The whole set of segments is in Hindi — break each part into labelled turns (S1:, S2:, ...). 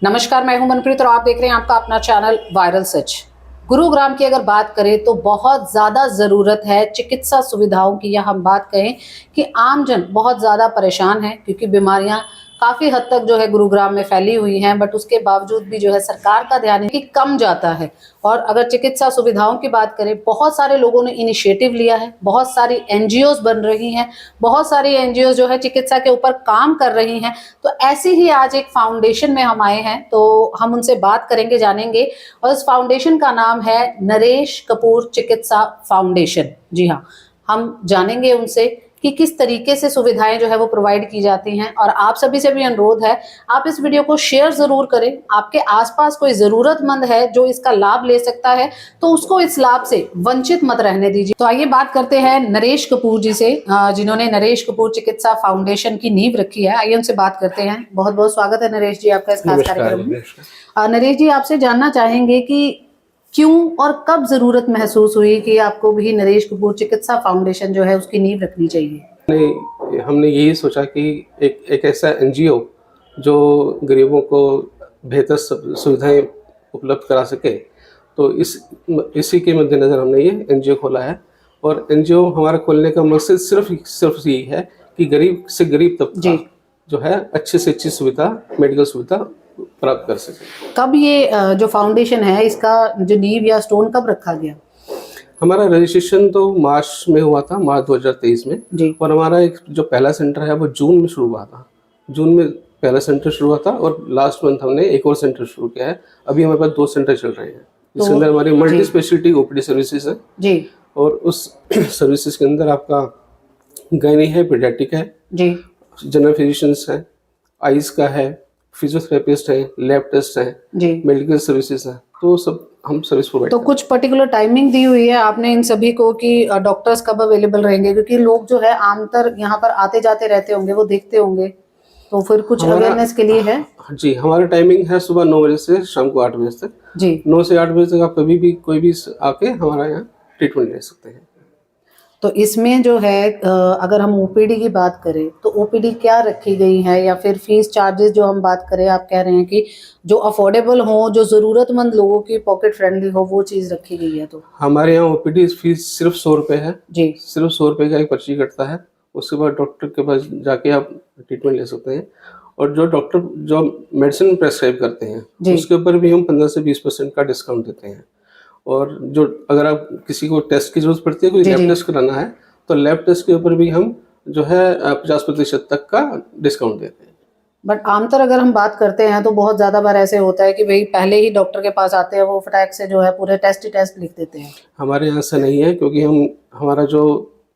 S1: नमस्कार, मैं हूं मनप्रीत और आप देख रहे हैं आपका अपना चैनल वायरल सच। गुरुग्राम की अगर बात करें तो बहुत ज़्यादा ज़रूरत है चिकित्सा सुविधाओं की, या हम बात कहें कि आमजन बहुत ज़्यादा परेशान है क्योंकि बीमारियां काफ़ी हद तक जो है गुरुग्राम में फैली हुई हैं। बट उसके बावजूद भी जो है सरकार का ध्यान है कि कम जाता है। और अगर चिकित्सा सुविधाओं की बात करें, बहुत सारे लोगों ने इनिशिएटिव लिया है, बहुत सारी एनजीओज बन रही हैं, बहुत सारी एनजीओज जो है चिकित्सा के ऊपर काम कर रही हैं। तो ऐसी ही आज एक फाउंडेशन में हम आए हैं, तो हम उनसे बात करेंगे, जानेंगे। और इस फाउंडेशन का नाम है नरेश कपूर चिकित्सा फाउंडेशन। जी हाँ, हम जानेंगे उनसे कि किस तरीके से सुविधाएं जो है वो प्रोवाइड की जाती हैं। और आप सभी से भी अनुरोध है, आप इस वीडियो को शेयर जरूर करें। आपके आसपास कोई जरूरतमंद है जो इसका लाभ ले सकता है, तो उसको इस लाभ से वंचित मत रहने दीजिए। तो आइए बात करते हैं नरेश कपूर जी से, जिन्होंने नरेश कपूर चिकित्सा फाउंडेशन की नींव रखी है। आइए उनसे बात करते हैं। बहुत बहुत स्वागत है नरेश जी आपका इस खास कार्यक्रम में। नरेश जी, आपसे जानना चाहेंगे कि क्यों और कब जरूरत महसूस हुई कि आपको भी नरेश कपूर चिकित्सा फाउंडेशन जो है उसकी नींव रखनी चाहिए?
S2: हमने यही सोचा कि एक ऐसा एनजीओ जो गरीबों को बेहतर सुविधाएं उपलब्ध करा सके, तो इसी के मद्देनज़र हमने ये एनजीओ खोला है। और एनजीओ हमारा खोलने का मकसद सिर्फ यही है कि गरीब से गरीब तबका जो है अच्छी से अच्छी सुविधा, मेडिकल सुविधा प्राप्त कर सके।
S1: कब ये जो फाउंडेशन है इसका जो नींव या स्टोन कब रखा गया?
S2: हमारा रजिस्ट्रेशन तो मार्च में हुआ था, मार्च 2023 में जी। और हमारा एक जो पहला सेंटर है वो जून में शुरू हुआ था। जून में पहला सेंटर शुरू हुआ था और लास्ट मंथ हमने एक और सेंटर शुरू किया है। अभी हमारे पास 2 सेंटर चल रहे हैं। इसके अंदर हमारी मल्टी स्पेशलिटी ओपीडी सर्विसेज है जी। और उस सर्विसेज के अंदर आपका गायनी है, पीडियाट्रिक है जी, जनरल फिजिशियंस है, आइज का है, फिजियोथेरेपिस्ट है, लैब टेस्ट है जी, मेडिकल सर्विसेज है। तो सब हम सर्विस प्रोवाइड।
S1: तो कुछ पर्टिकुलर टाइमिंग दी हुई है आपने इन सभी को कि डॉक्टर्स कब अवेलेबल रहेंगे? क्योंकि लोग जो है आमतर यहाँ पर आते जाते रहते होंगे, वो देखते होंगे, तो फिर कुछ अवेयरनेस के लिए है?
S2: जी, हमारा टाइमिंग है सुबह 9 बजे से शाम को 8 बजे तक जी। 9 से 8 बजे तक आप कभी भी कोई भी आके हमारा यहाँ ट्रीटमेंट ले सकते हैं।
S1: तो इसमें जो है अगर हम ओपीडी की बात करें तो ओपीडी क्या रखी गई है, या फिर फीस चार्जेस जो हम बात करें, आप कह रहे हैं कि जो अफोर्डेबल हो, जो ज़रूरतमंद लोगों की पॉकेट फ्रेंडली हो, वो चीज़ रखी गई है? तो हमारे
S2: यहाँ ओपीडी फीस सिर्फ 100 रुपये है जी। सिर्फ 100 रुपये का एक पर्ची कटता है। उसके बाद डॉक्टर के पास जाके आप ट्रीटमेंट ले सकते हैं। और जो डॉक्टर जो मेडिसिन प्रेस्क्राइब करते हैं उसके ऊपर भी हम 15 से 20% का डिस्काउंट देते हैं। और जो अगर आप किसी को टेस्ट की जरूरत पड़ती है, कोई लैब टेस्ट कराना है, तो लैब टेस्ट के ऊपर भी हम जो है 50% तक का डिस्काउंट देते हैं।
S1: बट आमतौर अगर हम बात करते हैं तो बहुत ज़्यादा बार ऐसे होता है कि भाई पहले ही डॉक्टर के पास आते हैं, वो फटाक से जो है पूरे टेस्ट लिख देते हैं।
S2: हमारे यहाँ ऐसा नहीं है, क्योंकि हमारा जो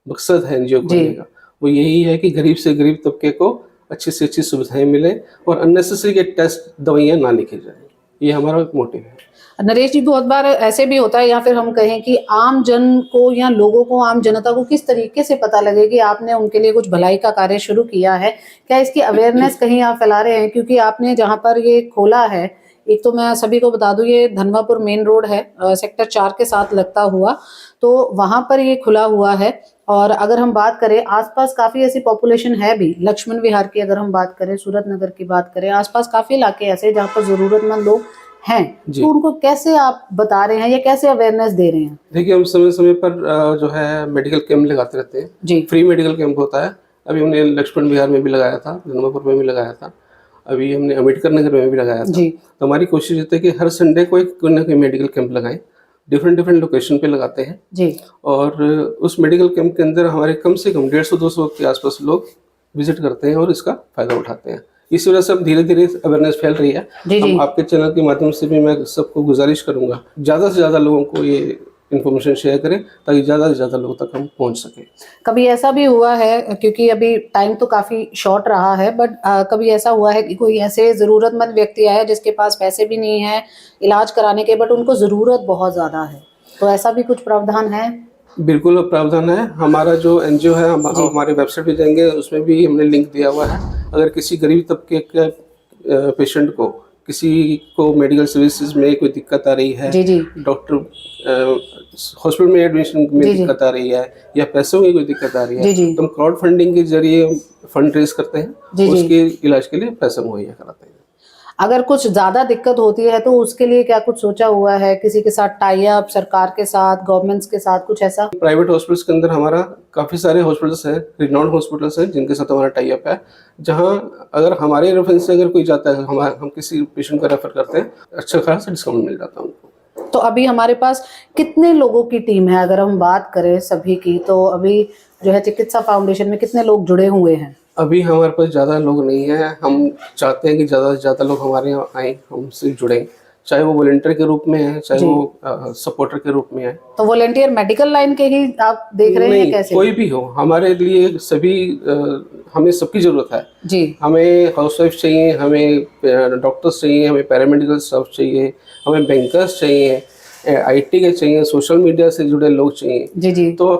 S2: मकसद है एनजीओ खोलने का वो यही है कि गरीब से गरीब तबके को अच्छी से अच्छी सुविधाएं मिले और अननेसेसरी के टेस्ट दवाइयाँ ना लिखी जाए। ये हमारा मोटिव है।
S1: नरेश जी, बहुत बार ऐसे भी होता है, या फिर हम कहें कि आम जन को या लोगों को, आम जनता को किस तरीके से पता लगे कि आपने उनके लिए कुछ भलाई का कार्य शुरू किया है? क्या इसकी अवेयरनेस कहीं आप फैला रहे हैं? क्योंकि आपने जहां पर ये खोला है, एक तो मैं सभी को बता दूं, ये धनवापुर मेन रोड है, सेक्टर 4 के साथ लगता हुआ, तो वहां पर ये खुला हुआ है। और अगर हम बात करें आसपास काफी ऐसी पॉपुलेशन है भी, लक्ष्मण विहार की अगर हम बात करें, सूरत नगर की बात करें, आसपास काफी इलाके ऐसे जहाँ पर जरूरतमंद लोग हैं, तो उनको कैसे आप बता रहे हैं या कैसे अवेयरनेस दे रहे हैं?
S2: देखिए, हम समय समय पर जो है मेडिकल कैंप लगाते रहते हैं जी। फ्री मेडिकल कैंप होता है। अभी हमने लक्ष्मण विहार में भी लगाया था, धनवापुर में भी लगाया था, अभी हमने अम्बेडकर नगर में भी लगाया था जी। तो हमारी कोशिश रहती है कि हर संडे को कोई ना कोई मेडिकल कैंप लगाएं। डिफरेंट लोकेशन पे लगाते हैं जी। और उस मेडिकल कैंप के अंदर हमारे कम से कम 150-200 के आसपास लोग विजिट करते हैं और इसका फायदा उठाते हैं। इस वजह से अब धीरे धीरे अवेयरनेस फैल रही है जी। हम आपके चैनल के माध्यम से भी मैं सबको गुजारिश करूंगा, ज़्यादा से ज़्यादा लोगों को ये इन्फॉर्मेशन शेयर करें ताकि ज़्यादा से ज़्यादा लोगों तक हम पहुंच सकें।
S1: कभी ऐसा भी हुआ है, क्योंकि अभी टाइम तो काफ़ी शॉर्ट रहा है, बट कभी ऐसा हुआ है कि कोई ऐसे ज़रूरतमंद व्यक्ति आया जिसके पास पैसे भी नहीं है इलाज कराने के, बट उनको ज़रूरत बहुत ज़्यादा है, तो ऐसा भी कुछ प्रावधान है?
S2: बिल्कुल प्रावधान है। हमारा जो एनजीओ है, हम हमारे वेबसाइट पे जाएंगे, उसमें भी हमने लिंक दिया हुआ है। अगर किसी गरीब तबके के पेशेंट को, किसी को मेडिकल सर्विसेज में कोई दिक्कत आ रही है, डॉक्टर हॉस्पिटल में एडमिशन में दिक्कत आ रही है, या पैसों की कोई दिक्कत आ रही है, तो हम क्राउड फंडिंग के जरिए फंड रेज करते हैं, उसके इलाज के लिए पैसा मुहैया कराते हैं।
S1: अगर कुछ ज्यादा दिक्कत होती है तो उसके लिए क्या कुछ सोचा हुआ है, किसी के साथ टाई अप, सरकार के साथ, गवर्नमेंट्स के साथ, कुछ ऐसा?
S2: प्राइवेट हॉस्पिटल्स के अंदर हमारा काफ़ी सारे हॉस्पिटल्स हैं, रिनाउंड हॉस्पिटल्स हैं जिनके साथ हमारा टाई अप है, जहां अगर हमारे रेफरेंस से अगर कोई जाता है, हम किसी पेशेंट को रेफर करते हैं, अच्छा खासा डिस्काउंट मिल जाता है उनको।
S1: तो अभी हमारे पास कितने लोगों की टीम है? अगर हम बात करें सभी की, तो अभी जो है चिकित्सा फाउंडेशन में कितने लोग जुड़े हुए हैं?
S2: अभी हमारे पास ज़्यादा लोग नहीं हैं। हम चाहते हैं कि ज़्यादा से ज़्यादा लोग हमारे यहाँ आएँ, हमसे जुड़ें, चाहे वो वॉलंटियर के रूप में है, चाहे वो सपोर्टर के रूप में है।
S1: तो वॉलंटियर मेडिकल लाइन के ही आप देख रहे हैं कैसे?
S2: कोई भी हो, हमारे लिए सभी हमें सबकी ज़रूरत है जी। हमें हाउसवाइफ चाहिए, हमें डॉक्टर्स चाहिए, हमें पैरामेडिकल स्टाफ चाहिए, हमें बैंकर्स चाहिए, IT के चाहिए, सोशल मीडिया से जुड़े लोग चाहिए जी जी। तो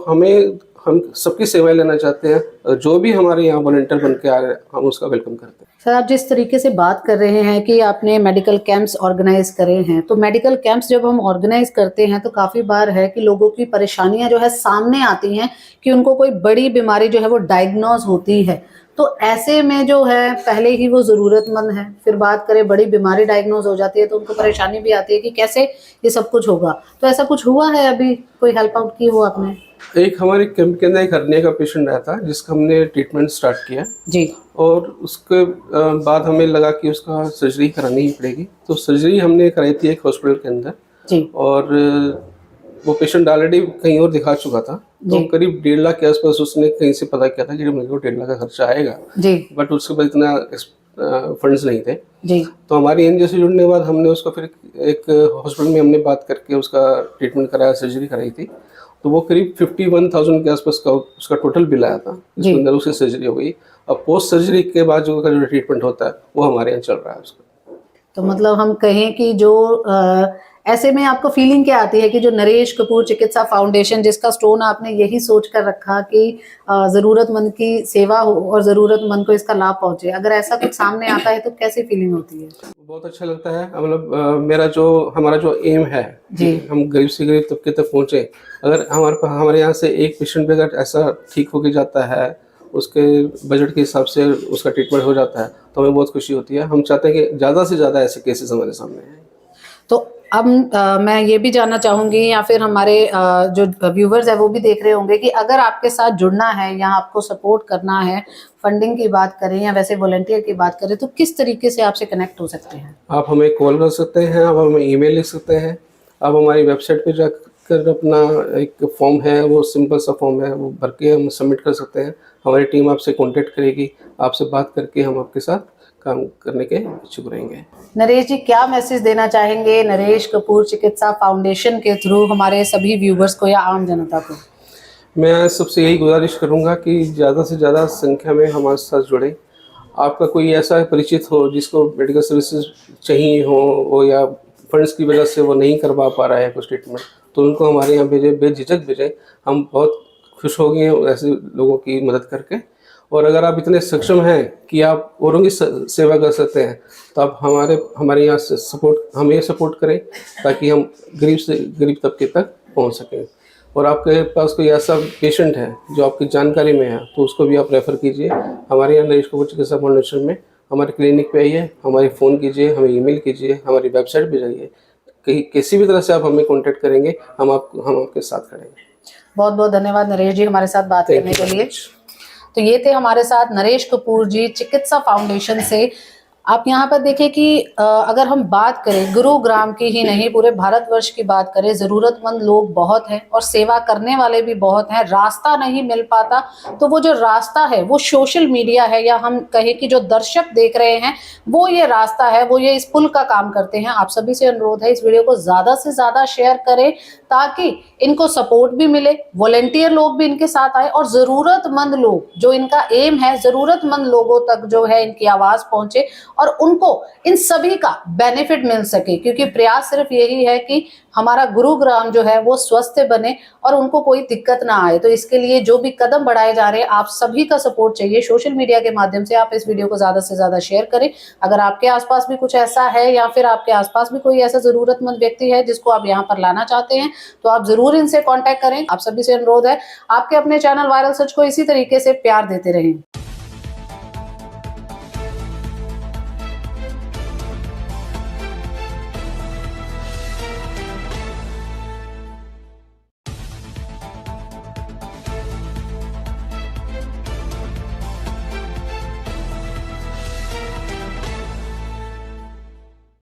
S2: हम सबकी सेवाएं लेना चाहते हैं। जो भी हमारे यहाँ वॉलंटियर बन के आ रहे हैं, हम उसका वेलकम करते हैं।
S1: सर, आप जिस तरीके से बात कर रहे हैं कि आपने मेडिकल कैंप्स ऑर्गेनाइज करे हैं, तो मेडिकल कैंप्स जब हम ऑर्गेनाइज करते हैं तो काफ़ी बार है कि लोगों की परेशानियां जो है सामने आती हैं कि उनको कोई बड़ी बीमारी जो है वो डायग्नोज होती है, तो ऐसे में जो है पहले ही वो ज़रूरतमंद है, फिर बात करें बड़ी बीमारी डायग्नोज हो जाती है तो उनको परेशानी भी आती है कि कैसे ये सब कुछ होगा। तो ऐसा कुछ हुआ है अभी, कोई हेल्प आउट की हो आपने?
S2: एक हमारे कैंप के अंदर एक हर्निया का पेशेंट आया था जिसका हमने ट्रीटमेंट स्टार्ट किया जी, और उसके बाद हमें लगा कि उसका सर्जरी करानी ही पड़ेगी, तो सर्जरी हमने कराई थी एक हॉस्पिटल के अंदर जी। और वो पेशेंट ऑलरेडी कहीं और दिखा चुका था, तो करीब 1.5 लाख के आसपास उसने कहीं से पता किया था कि मेरे को 1.5 लाख का खर्चा आएगा जी, बट उसके बाद इतना फंड्स नहीं थे जी। तो हमारी एनजीओ से जुड़ने के बाद हमने उसको फिर एक हॉस्पिटल में हमने बात करके उसका ट्रीटमेंट कराया, सर्जरी कराई थी, तो वो करीब 51,000 के आसपास का उसका टोटल बिल आया था, जिसके अंदर उसकी सर्जरी हो गई। अब पोस्ट सर्जरी के बाद जो ट्रीटमेंट होता है वो हमारे यहाँ चल रहा है उसका।
S1: तो मतलब हम कहें कि जो ऐसे में आपको फीलिंग क्या आती है कि जो नरेश कपूर चिकित्सा फाउंडेशन, जिसका स्टोन आपने यही सोच कर रखा कि ज़रूरतमंद की सेवा हो और ज़रूरतमंद को इसका लाभ पहुंचे, अगर ऐसा कुछ सामने आता है तो कैसी फीलिंग होती है?
S2: बहुत अच्छा लगता है। मतलब हमारा जो एम है जी, हम गरीब से गरीब तबके तक पहुँचे। अगर हमारे यहाँ से एक पेशेंट भी अगर ऐसा ठीक होके जाता है, उसके बजट के हिसाब से उसका ट्रीटमेंट हो जाता है, तो हमें बहुत खुशी होती है। हम चाहते हैं कि ज़्यादा से ज़्यादा ऐसे केसेस हमारे सामने आए।
S1: तो अब मैं ये भी जानना चाहूँगी, या फिर हमारे जो व्यूवर्स है वो भी देख रहे होंगे कि अगर आपके साथ जुड़ना है या आपको सपोर्ट करना है, फंडिंग की बात करें या वैसे वॉलंटियर की बात करें, तो किस तरीके से आपसे कनेक्ट हो सकते हैं?
S2: आप हमें कॉल कर सकते हैं, आप हमें ईमेल लिख सकते हैं, आप हमारी वेबसाइट पे जाकर अपना एक फॉर्म है, वो सिंपल सा फॉर्म है, वो भर के हम सबमिट कर सकते हैं। हमारी टीम आपसे कॉन्टेक्ट करेगी, आपसे बात करके हम आपके साथ काम करने के इच्छुक रहेंगे।
S1: नरेश जी, क्या मैसेज देना चाहेंगे नरेश कपूर चिकित्सा फाउंडेशन के थ्रू हमारे सभी व्यूवर्स को या आम जनता को?
S2: मैं सबसे यही गुजारिश करूंगा कि ज़्यादा से ज़्यादा संख्या में हमारे साथ जुड़े। आपका कोई ऐसा परिचित हो जिसको मेडिकल सर्विसेज चाहिए हो या फंड्स की वजह से वो नहीं करवा पा रहा है कुछ ट्रीटमेंट, तो उनको हमारे यहाँ भेजें, बेझिझक भेजें। हम बहुत खुश हो गए हैं ऐसे लोगों की मदद करके। और अगर आप इतने सक्षम हैं कि आप औरों की सेवा कर सकते हैं, तो आप हमारे यहाँ से हमें सपोर्ट करें, ताकि हम गरीब से गरीब तबके तक पहुँच सकें। और आपके पास कोई ऐसा पेशेंट है जो आपकी जानकारी में है, तो उसको भी आप रेफ़र कीजिए। हमारे यहाँ नरेश कपूर चिकित्सा फाउंडेशन में हमारे क्लिनिक पे आइए, हमारी फ़ोन कीजिए, हमें ईमेल कीजिए, हमारी वेबसाइट पे जाइए। कहीं किसी भी तरह से आप हमें कॉन्टैक्ट करेंगे, हम आपके साथ खड़े हैं।
S1: बहुत बहुत धन्यवाद नरेश जी हमारे साथ बात करने के लिए। तो ये थे हमारे साथ नरेश कपूर जी चिकित्सा फाउंडेशन से। आप यहाँ पर देखें कि अगर हम बात करें गुरुग्राम की ही नहीं, पूरे भारतवर्ष की बात करें, ज़रूरतमंद लोग बहुत हैं और सेवा करने वाले भी बहुत हैं। रास्ता नहीं मिल पाता, तो वो जो रास्ता है वो सोशल मीडिया है, या हम कहें कि जो दर्शक देख रहे हैं वो ये रास्ता है, वो ये इस पुल का काम करते हैं। आप सभी से अनुरोध है, इस वीडियो को ज़्यादा से ज़्यादा शेयर करें ताकि इनको सपोर्ट भी मिले, वॉलंटियर लोग भी इनके साथ आए और ज़रूरतमंद लोग, जो इनका एम है, ज़रूरतमंद लोगों तक जो है इनकी आवाज़ पहुंचे और उनको इन सभी का बेनिफिट मिल सके। क्योंकि प्रयास सिर्फ यही है कि हमारा गुरुग्राम जो है वो स्वस्थ बने और उनको कोई दिक्कत ना आए। तो इसके लिए जो भी कदम बढ़ाए जा रहे हैं, आप सभी का सपोर्ट चाहिए। सोशल मीडिया के माध्यम से आप इस वीडियो को ज़्यादा से ज़्यादा शेयर करें। अगर आपके आसपास भी कुछ ऐसा है या फिर आपके आसपास भी कोई ऐसा ज़रूरतमंद व्यक्ति है जिसको आप यहाँ पर लाना चाहते हैं, तो आप ज़रूर इनसे कॉन्टैक्ट करें। आप सभी से अनुरोध है, आपके अपने चैनल वायरल सच को इसी तरीके से प्यार देते रहें।